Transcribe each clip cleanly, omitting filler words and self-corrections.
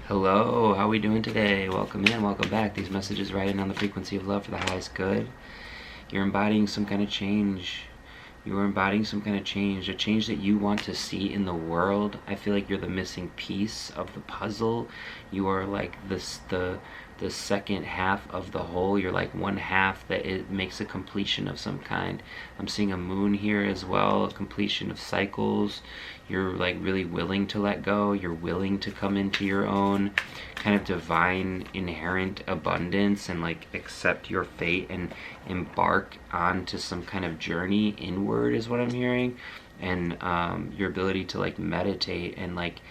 Hello, how are we doing today? Welcome in, welcome back. These messages riding on the frequency of love for the highest good. You're embodying some kind of change. You are embodying some kind of change, a change that you want to see in the world. I feel like you're the missing piece of the puzzle. You are like the second half of the whole. You're like one half that it makes a completion of some kind. I'm seeing a moon here as well, a completion of cycles. You're like really willing to let go. You're willing to come into your own kind of divine inherent abundance and like accept your fate and embark onto some kind of journey inward is what I'm hearing. And your ability to like meditate and like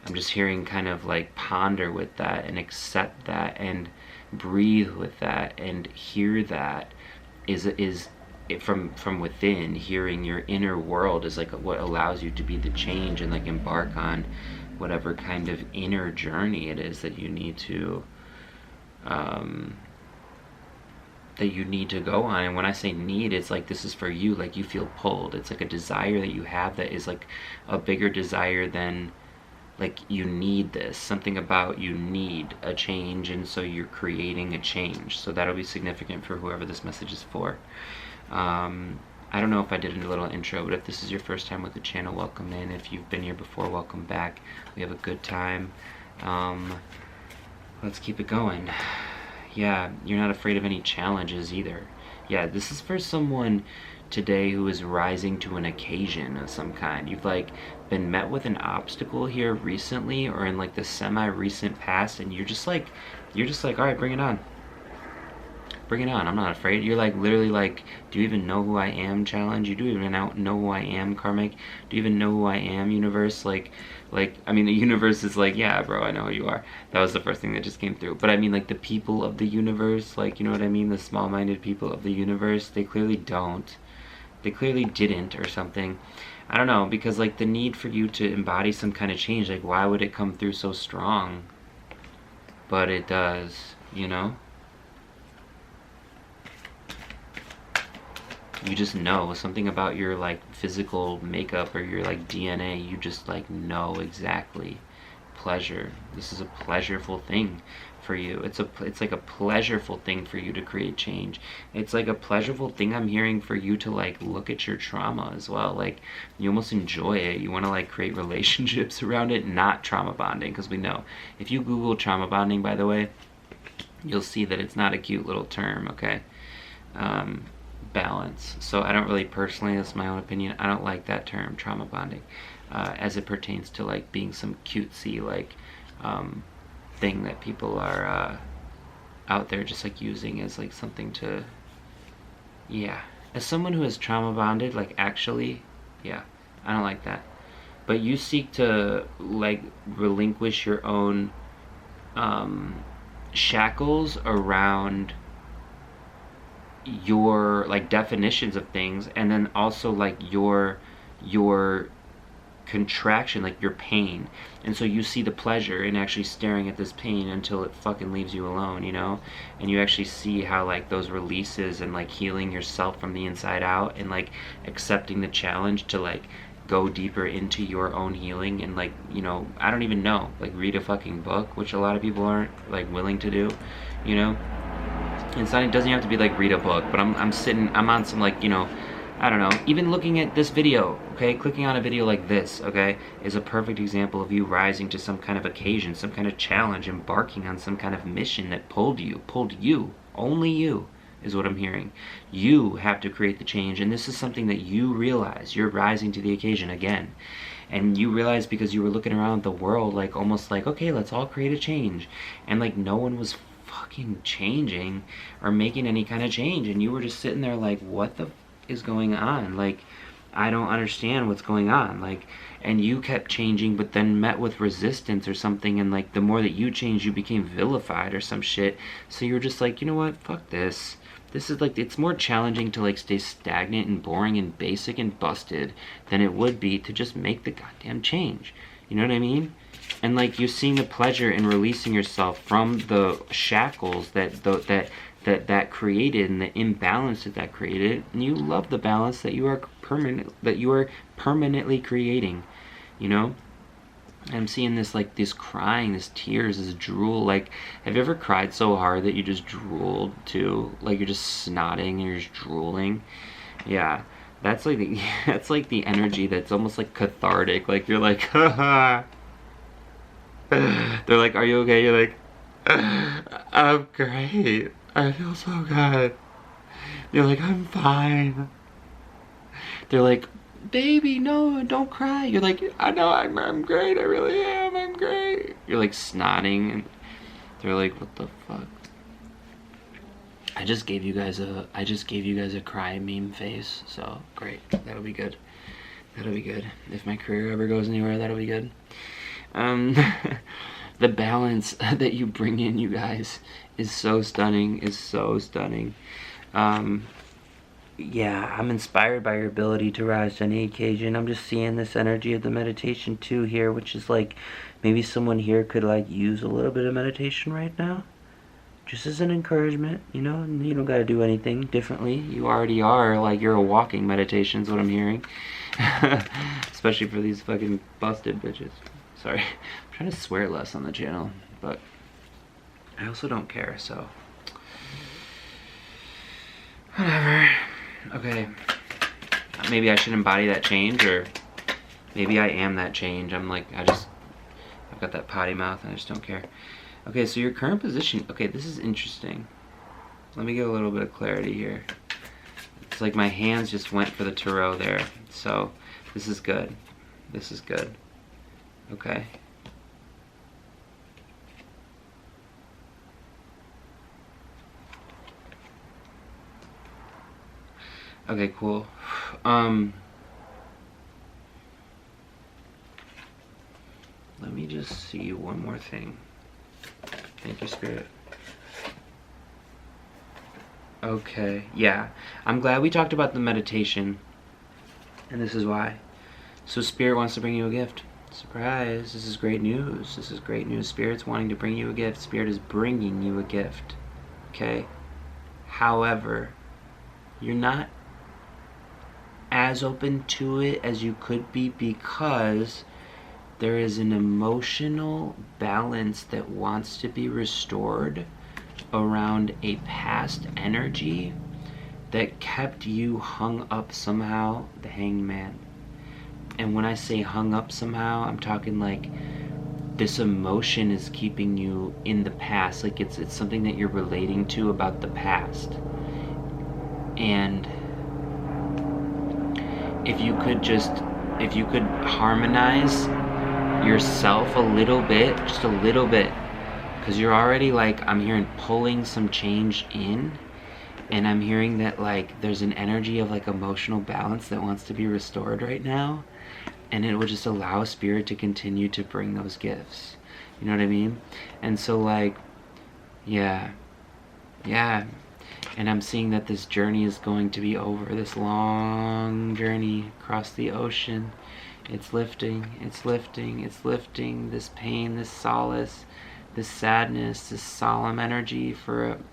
I'm just hearing kind of like ponder with that and accept that and breathe with that and hear that is from within. Hearing your inner world is like what allows you to be the change and like embark on whatever kind of inner journey it is that you need to go on. And when I say need, it's like this is for you, like you feel pulled. It's like a desire that you have that is like a bigger desire than like you need this, something about you need a change, and so you're creating a change. So that'll be significant for whoever this message is for. I don't know if I did a little intro, but if this is your first time with the channel, welcome in. If you've been here before, welcome back. We have a good time. Let's keep it going. Yeah, you're not afraid of any challenges either. Yeah, this is for someone today who is rising to an occasion of some kind. You've like been met with an obstacle here recently or in like the semi-recent past, and you're just like all right, bring it on. Bring it on. I'm not afraid. You're like literally like, do you even know who I am? Challenge. You do even know who I am, karmic? Do you even know who I am, universe? Like I mean, the universe is like, yeah, bro, I know who you are. That was the first thing that just came through. But I mean, like the people of the universe, like, you know what I mean? The small-minded people of the universe, they clearly don't. They clearly didn't or something. I don't know, because like the need for you to embody some kind of change, like why would it come through so strong? But it does, you know? You just know something about your like physical makeup or your like DNA. You just like know exactly. Pleasure. This is a pleasureful thing for you. It's like a pleasureful thing for you to create change. It's like a pleasureful thing I'm hearing for you to like look at your trauma as well. Like you almost enjoy it. You want to like create relationships around it, not trauma bonding, because we know if you Google trauma bonding, by the way, you'll see that it's not a cute little term. Okay. Balance. So I don't really personally, that's my own opinion, I don't like that term, trauma bonding, as it pertains to like being some cutesy like thing that people are out there just like using as like something to, yeah. As someone who has trauma bonded, like actually, yeah, I don't like that. But you seek to like relinquish your own shackles around your like definitions of things, and then also like your contraction, like your pain, and so you see the pleasure in actually staring at this pain until it fucking leaves you alone, you know? And you actually see how like those releases and like healing yourself from the inside out and like accepting the challenge to like go deeper into your own healing and like, you know, I don't even know, like read a fucking book, which a lot of people aren't like willing to do, you know? And it doesn't have to be like read a book, but I'm on some like, you know, I don't know, even looking at this video, okay, clicking on a video like this, okay, is a perfect example of you rising to some kind of occasion, some kind of challenge, embarking on some kind of mission that pulled you, only you is what I'm hearing. You have to create the change, and this is something that you realize. You're rising to the occasion again. And you realize because you were looking around the world like almost like, okay, let's all create a change. And like no one was fucking changing or making any kind of change, and you were just sitting there like, what the is going on? Like, I don't understand what's going on. Like, and you kept changing, but then met with resistance or something, and like the more that you changed, you became vilified or some shit. So you were just like, you know what, fuck this. This is like, it's more challenging to like stay stagnant and boring and basic and busted than it would be to just make the goddamn change. You know what I mean? And like you're seeing the pleasure in releasing yourself from the shackles that created and the imbalance that created, and you love the balance that you are permanently creating, you know? I'm seeing this, like, this crying, this tears, this drool. Like, have you ever cried so hard that you just drooled too? Like, you're just snotting and you're just drooling? Yeah, that's like the, that's like the energy that's almost like cathartic. Like, you're like, haha. They're like, are you okay? You're like, I'm great. I feel so good. You're like, I'm fine. They're like, baby, no, don't cry. You're like, I know, I'm great. I really am. I'm great. You're like snotting, and they're like, what the fuck? I just gave you guys a cry meme face. So great. That'll be good. That'll be good. If my career ever goes anywhere, that'll be good. The balance that you bring in, you guys, is so stunning. Yeah, I'm inspired by your ability to rise to any occasion. I'm just seeing this energy of the meditation too here, which is like maybe someone here could like use a little bit of meditation right now, just as an encouragement, you know. And you don't got to do anything differently. You already are, like, you're a walking meditation is what I'm hearing. Especially for these fucking busted bitches. Sorry, I'm trying to swear less on the channel, but I also don't care, so whatever. Okay, maybe I should embody that change, or maybe I am that change. I'm like, I've got that potty mouth and I just don't care. Okay, so your current position, okay, this is interesting. Let me get a little bit of clarity here. It's like my hands just went for the tarot there, so this is good. This is good. Okay. Okay, cool. Let me just see one more thing. Thank you, Spirit. Okay, yeah. I'm glad we talked about the meditation, and this is why. So Spirit wants to bring you a gift. Surprise, this is great news. This is great news. Spirit's wanting to bring you a gift. Spirit is bringing you a gift. Okay? However, you're not as open to it as you could be, because there is an emotional balance that wants to be restored around a past energy that kept you hung up somehow, the Hanged Man. And when I say hung up somehow, I'm talking like this emotion is keeping you in the past. Like it's something that you're relating to about the past. And if you could harmonize yourself a little bit, just a little bit, because you're already, like, I'm hearing pulling some change in, and I'm hearing that, like, there's an energy of, like, emotional balance that wants to be restored right now, and it will just allow Spirit to continue to bring those gifts. You know what I mean? And so, like, yeah. And I'm seeing that this journey is going to be over, this long journey across the ocean. It's lifting, it's lifting, it's lifting this pain, this solace, this sadness, this solemn energy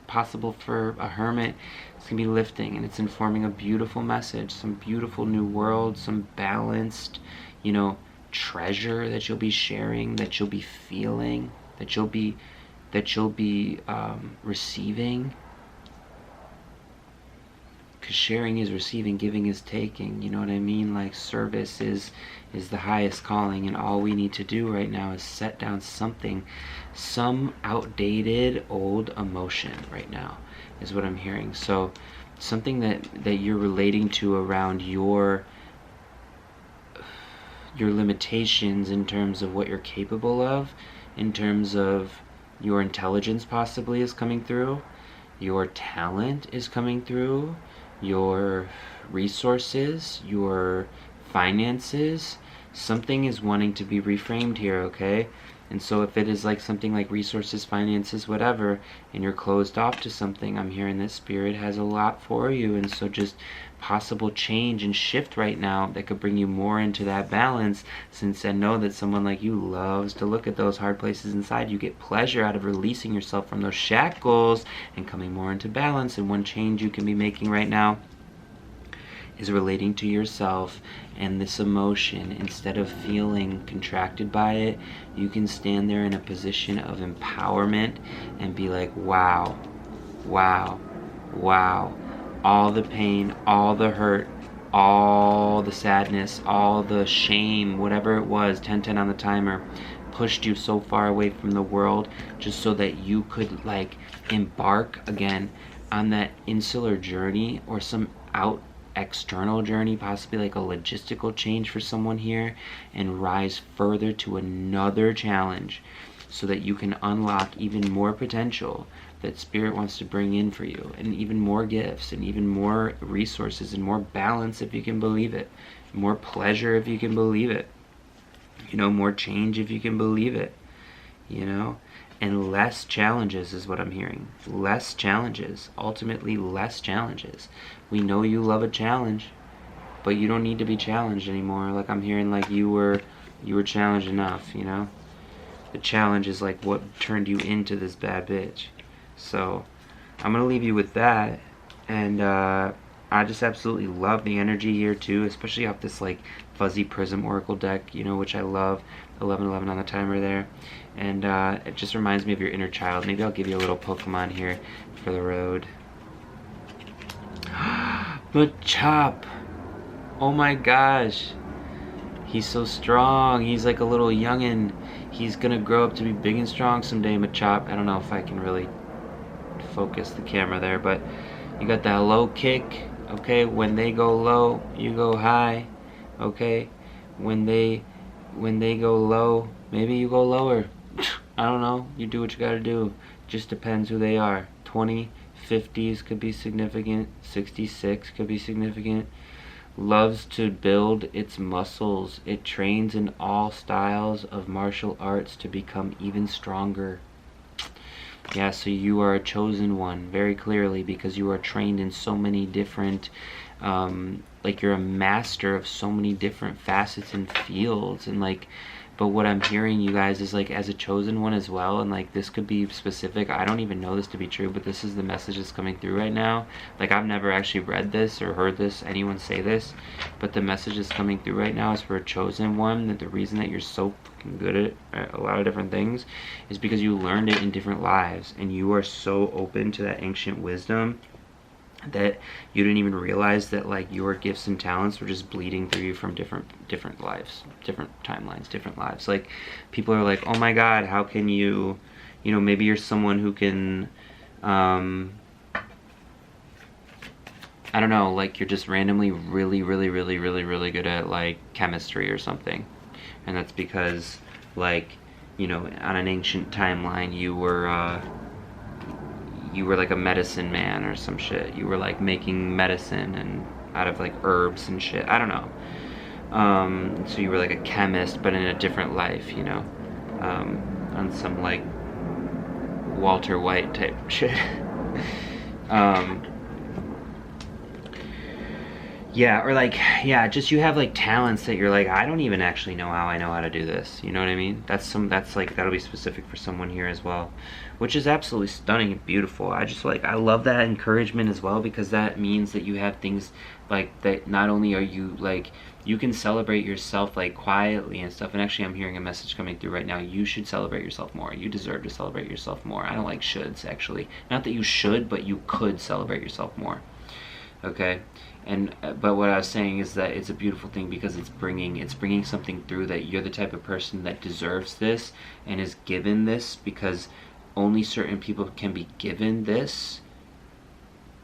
possible for a hermit. It's going to be lifting, and it's informing a beautiful message, some beautiful new world, some balanced, you know, treasure that you'll be sharing, that you'll be feeling, that you'll be receiving. Because sharing is receiving, giving is taking, you know what I mean? Like, service is the highest calling, and all we need to do right now is set down something, some outdated old emotion right now is what I'm hearing. So something that you're relating to around your limitations in terms of what you're capable of, in terms of your intelligence possibly is coming through, your talent is coming through, your resources, your finances. Something is wanting to be reframed here, okay? And so if it is like something like resources, finances, whatever, and you're closed off to something, I'm hearing that Spirit has a lot for you. And so just possible change and shift right now that could bring you more into that balance, since I know that someone like you loves to look at those hard places inside. You get pleasure out of releasing yourself from those shackles and coming more into balance. And one change you can be making right now is relating to yourself and this emotion. Instead of feeling contracted by it, you can stand there in a position of empowerment and be like, wow, wow, wow. All the pain, all the hurt, all the sadness, all the shame, whatever it was, 10-10 on the timer, pushed you so far away from the world just so that you could like embark again on that insular journey or some external journey, possibly like a logistical change for someone here, and rise further to another challenge so that you can unlock even more potential that Spirit wants to bring in for you, and even more gifts and even more resources and more balance if you can believe it, more pleasure if you can believe it, you know, more change if you can believe it, you know, and less challenges is what I'm hearing. Less challenges, ultimately less challenges. We know you love a challenge, but you don't need to be challenged anymore. Like I'm hearing like you were challenged enough, you know. The challenge is like what turned you into this bad bitch. So I'm gonna leave you with that, and I just absolutely love the energy here too, especially off this like fuzzy prism oracle deck, you know, which I love. 11-11 on the timer there, and it just reminds me of your inner child. Maybe I'll give you a little Pokemon here for the road. Machop! Oh my gosh, he's so strong. He's like a little youngin'. He's gonna grow up to be big and strong someday, Machop. I don't know if I can really focus the camera there, but you got that low kick. Okay, when they go low, you go high. Okay, when they go low, maybe you go lower. I don't know, you do what you gotta do. Just depends who they are. 20, 50s could be significant, 66 could be significant. Loves to build its muscles. It trains in all styles of martial arts to become even stronger. Yeah, so you are a chosen one, very clearly, because you are trained in so many different, like you're a master of so many different facets and fields, and like, but what I'm hearing, you guys, is like as a chosen one as well, and like this could be specific. I don't even know this to be true, but this is the message that's coming through right now. Like I've never actually read this or heard this, anyone say this, but the message that's coming through right now is for a chosen one, that the reason that you're so fucking good at a lot of different things is because you learned it in different lives, and you are so open to that ancient wisdom that you didn't even realize that like your gifts and talents were just bleeding through you from different lives, different timelines, different lives. Like people are like, oh my god, how can you know, maybe you're someone who can I don't know, like you're just randomly really good at like chemistry or something, and that's because like, you know, on an ancient timeline you were like a medicine man or some shit. You were like making medicine and out of like herbs and shit. I don't know. So you were like a chemist, but in a different life, you know, on some like Walter White type shit. Yeah, or like, yeah, just you have like talents that you're like, I don't even actually know how I know how to do this. You know what I mean? That's like, that'll be specific for someone here as well, which is absolutely stunning and beautiful. I just like, I love that encouragement as well, because that means that you have things like that. Not only are you like, you can celebrate yourself like quietly and stuff. And actually, I'm hearing a message coming through right now. You should celebrate yourself more. You deserve to celebrate yourself more. I don't like shoulds, actually. Not that you should, but you could celebrate yourself more. Okay. And but what I was saying is that it's a beautiful thing, because it's bringing something through, that you're the type of person that deserves this and is given this, because only certain people can be given this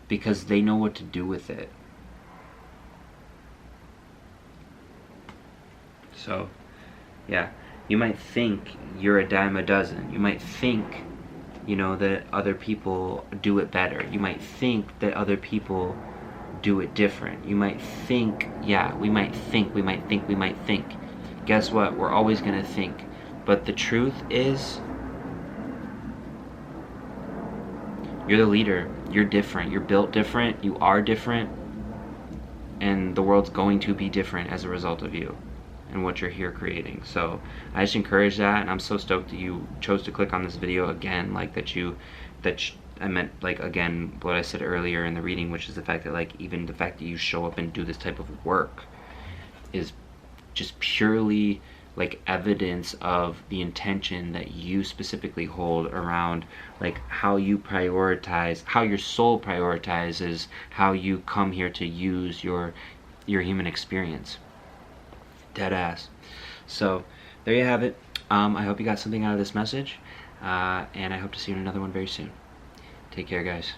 because they know what to do with it. So yeah, you might think you're a dime a dozen. You might think, you know, that other people do it better. You might think that other people do it different. You might think, yeah, we might think. Guess what? We're always gonna think. But the truth is, you're the leader. You're different. You're built different. You are different. And the world's going to be different as a result of you and what you're here creating. So I just encourage that, and I'm so stoked that you chose to click on this video again, like that I meant, like, again, what I said earlier in the reading, which is the fact that, like, even the fact that you show up and do this type of work is just purely, like, evidence of the intention that you specifically hold around, like, how you prioritize, how your soul prioritizes how you come here to use your human experience. Dead ass. So there you have it. I hope you got something out of this message, and I hope to see you in another one very soon. Take care, guys.